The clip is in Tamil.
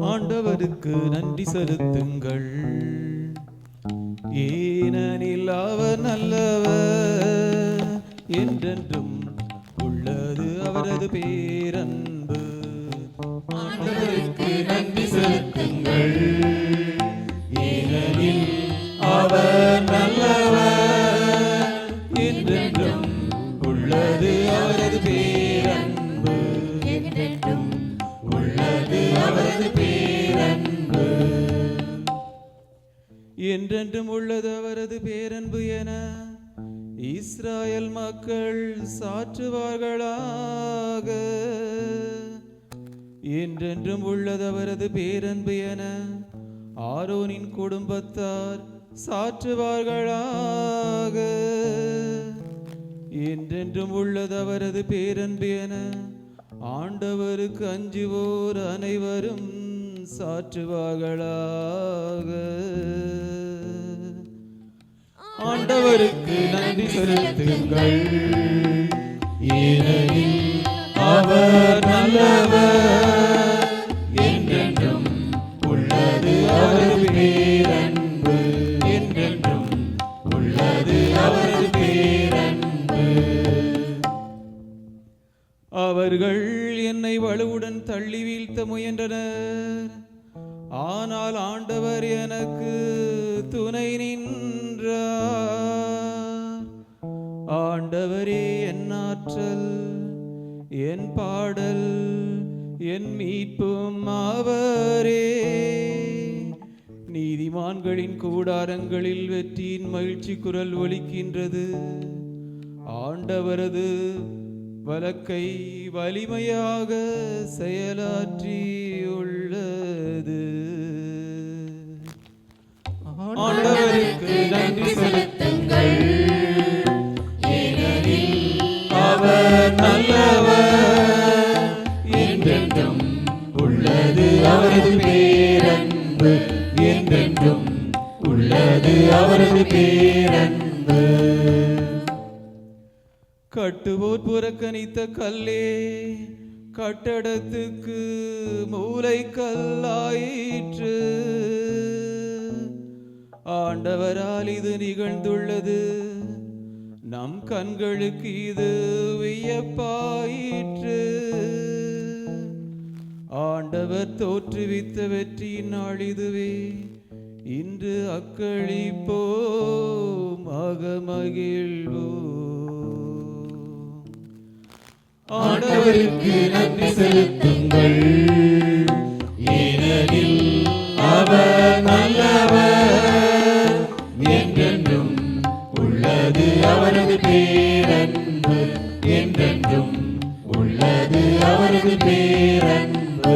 ஆண்டவருக்கு நன்றி செலுத்துங்கள், ஏனெனில் அவர் நல்லவர், என்றென்றும் உள்ளது அவரது பேரன்பு. ஆண்டவருக்கு நன்றி செலுத்துங்கள், ஏனெனில் அவர் நல்லவர், என்றென்றும் உள்ளது அவரது பேரன்பு. என்றென்றும் உள்ளது அவரது பேரன்பு. என்றென்றும் உள்ளது அவரது பேரன்பு என இஸ்ராயல் மக்கள் சாற்றுவார்களாக. என்றென்றும் உள்ளது அவரது பேரன்பு என ஆரோனின் குடும்பத்தார் சாற்றுவார்களாக. என்றென்றும் உள்ளது அவரது பேரன்பு என ஆண்டவருக்கு அஞ்சுவோர் அனைவரும் சாற்றுவார்களாக. ஆண்டவருக்கு நன்றி செலுத்துங்கள், ஏனெனில் அவர் நல்லவர், என்றென்றும் உள்ளது அவரது பேரன்பு. என்றென்றும் உள்ளது அவரது பேரன்பு. அவர்கள் என்னை வலுவுடன் தள்ளி வீழ்த்த முயன்றனர், ஆனால் ஆண்டவர் எனக்கு துணை நின்றார். ஆண்டவரே என் ஆற்றல், என் பாடல், என் மீட்பும் அவரே. நீதிமான்களின் கூடாரங்களில் வெற்றியின் மகிழ்ச்சி குரல் ஒலிக்கின்றது. ஆண்டவரது வலக்கை வலிமையாக செயலாற்றியுள்ளது. ஆண்டவருக்கு நன்றி செலுத்துங்கள், ஏனெனில் அவர் நல்லவர், என்றென்றும் உள்ளது அவரது பேரன்பு. என்றென்றும் உள்ளது அவரது பேரன்பு. கட்டுவோர் புறக்கணித்த கல்லே கட்டடத்துக்கு மூலை கல்லாயிற்று. ஆண்டவரால் இது நிகழ்ந்துள்ளது, நம் கண்களுக்கு இது வியப்பாயிற்று. ஆண்டவர் தோற்றுவித்த வெற்றியின் நாள் இதுவே, இன்று அக்களிப்போம் அகமகிழ்வோம். ஆண்டவருக்கு நன்றி செலுத்துங்கள், ஏனெனில் அவர் நல்லவர், என்றென்றும் உள்ளது அவரது பேரன்பு. என்றென்றும் உள்ளது அவரது பேரன்பு.